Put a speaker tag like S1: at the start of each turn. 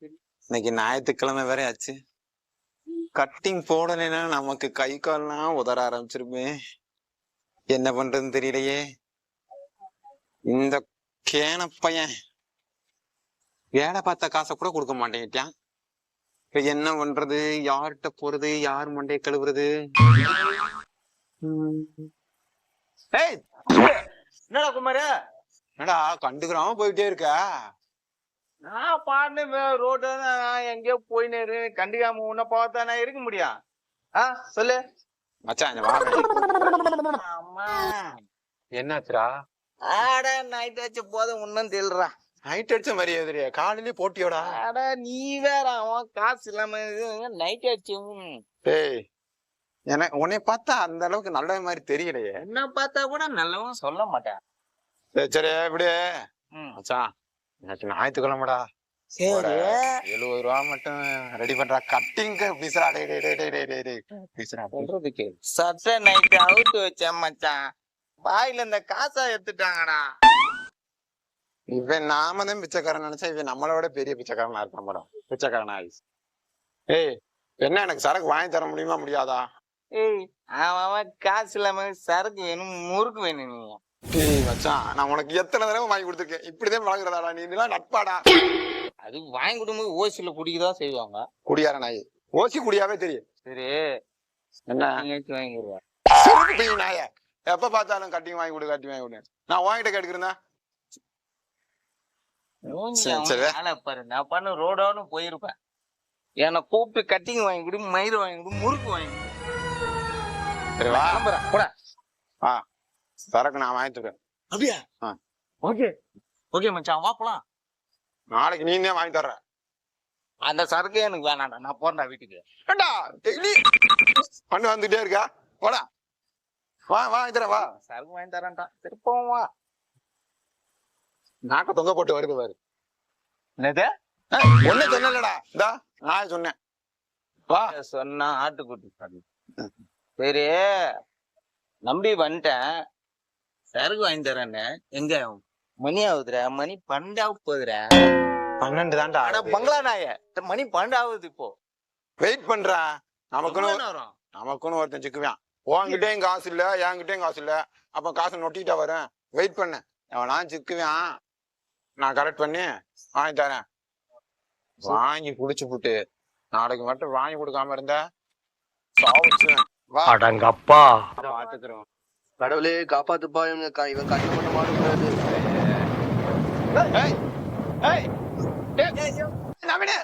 S1: இன்னைக்கு ஞாயிற்றுக்கிழமை வேற ஆச்சு. கட்டிங் போடலைன்னா நமக்கு கை கால்லாம் உதற ஆரம்பிச்சிருமே. என்ன பண்றதுன்னு தெரியலையே. இந்த கேன பையன் வேலை பார்த்த காசை கூட கொடுக்க மாட்டேங்கிட்டான். இப்ப என்ன பண்றது? யார்கிட்ட போறது? யார் மண்டைய கழுவுறது? ஏய்,
S2: என்னடா குமாரு?
S1: என்னடா கண்டுக்கிறாம போயிட்டே இருக்க?
S2: நான் பாட்டு ரோடு எங்கேயோ போயின்னு கண்டிக்காம உன்னை பார்த்தா நான் இருக்க முடியும்? சொல்லு
S1: மச்சான் இங்க வாங்க.
S2: அம்மா.
S1: என்னாச்சுடா?
S2: ஆட நைட் ஆச்சு போதும் ஒன்னும் தெரியலடா.
S1: நைட் அடிச்ச மாதிரியே எதிரியா காலையிலே போட்டியோடா.
S2: ஆட நீ வேற அவன் காசு இல்லாம நைட் ஆச்சு.
S1: ஏய், எனக்கு உன்னை பார்த்தா அந்த அளவுக்கு நல்ல மாதிரி தெரியலையே.
S2: என்ன பார்த்தா கூட நல்லவன் சொல்ல மாட்டேன்.
S1: சரி சரி இப்படி மச்சான், எனக்கு ஞாயிற்றுக்கிழமைடா.
S2: சரி
S1: 70 ரூபா மட்டும் ரெடி பண்றா. கட்டிங்க பீஸ்ரா.
S2: சொல்றதுக்கு சட்டை நைட் அவுத்து வச்சேன் மச்சான். வாயில இந்த காசா எடுத்துட்டாங்கடா.
S1: இவன் நாம தான் பிச்சைக்காரன் நினைச்சா இவன் நம்மளோட பெரிய பிச்சைக்காரனா இருக்கான் மேடம். பிச்சைக்காரன் ஆயிடுச்சு. ஏய், என்ன எனக்கு சரக்கு வாங்கி தர முடியுமா முடியாதா?
S2: ஏய், அவன் காசு இல்லாம சரக்கு வேணும், முறுக்கு வேணும். நீங்க
S1: ஏய் மச்சான், நான் உனக்கு எத்தனை தடவை வாங்கி கொடுத்துருக்கேன். இப்படிதான் பழகுறதாடா நீ? இதெல்லாம் நட்பாடா.
S2: அது வாங்கி கொடுக்கும்போது ஓசில குடிக்கதான் செய்வாங்க.
S1: குடியார நாய். ஓசி குடியாவே தெரியும்.
S2: சரி
S1: என்ன
S2: வாங்கிடுவா
S1: நாய? எப்ப பார்த்தாலும் கட்டிங் வாங்கி கொடு, கட்டி வாங்கி கொடு. நான் வாங்கிட்ட கேட்டுக்கிறேன்.
S2: பாரு, நான் பண்ண ரோடோன்னு போயிருப்பேன். என்னை கூப்பிட்டு கட்டிங் வாங்கி கொடு, மயிறு வாங்கி கொடு, முறுக்கு வாங்கி கொடு.
S1: சரி வா கூட. சரக்கு நான் வாங்கி தரேன்.
S2: அப்படியா? ஓகே ஓகே மச்சான், வா போலாம்.
S1: நாளைக்கு நீ தான் வாங்கி தர்ற.
S2: அந்த சரக்கு எனக்கு வேணாண்டா, நான் போறேன்டா வீட்டுக்கு.
S1: ஏண்டா டெய்லி பண்ணு வந்துட்டே இருக்கா? போடா, வா வாங்கி தரேன். வா
S2: சரக்கு வாங்கி தரேன்டா. திருப்பவும் வா.
S1: நாக்க தொங்க போட்டு வருது பாரு.
S2: என்னது?
S1: ஒண்ணு சொன்னலடா. இந்தா நான் சொன்னேன். வா
S2: சொன்னா ஆட்டுக்குட்டி. சரி நம்பி வந்துட்டேன். சரக்கு வாங்கி தரேன்னு. எங்க மணி ஆகுதுரா? மணி 12 போகுதுரா.
S1: 12 தான்டா.
S2: பங்களா நாய, மணி 12 ஆகுது. இப்போ
S1: வெயிட் பண்றா. நமக்குன்னு ஒருத்தன் சிக்குவான். உன்கிட்டயும் காசு இல்ல, என்கிட்டயும் காசு இல்ல. அப்ப காசு நொட்டிட்டா வரேன். வெயிட் பண்ண. எவனா சிக்குவான், நான் கரெக்ட் பண்ணி வாங்கி தரேன். வாங்கி குடிச்சு புட்டு நாளைக்கு மட்டும் வாங்கி கொடுக்காம இருந்த சாவுச்சுவேன்.
S3: அடங்கப்பா.
S1: பாத்துக்கிறோம்.
S3: கடவுளே காப்பாத்துப்பா. இவன் கண்ணு பண்ண மாட்டேங்கிறது.
S1: ஏய் ஏய் ஏய் நவீனே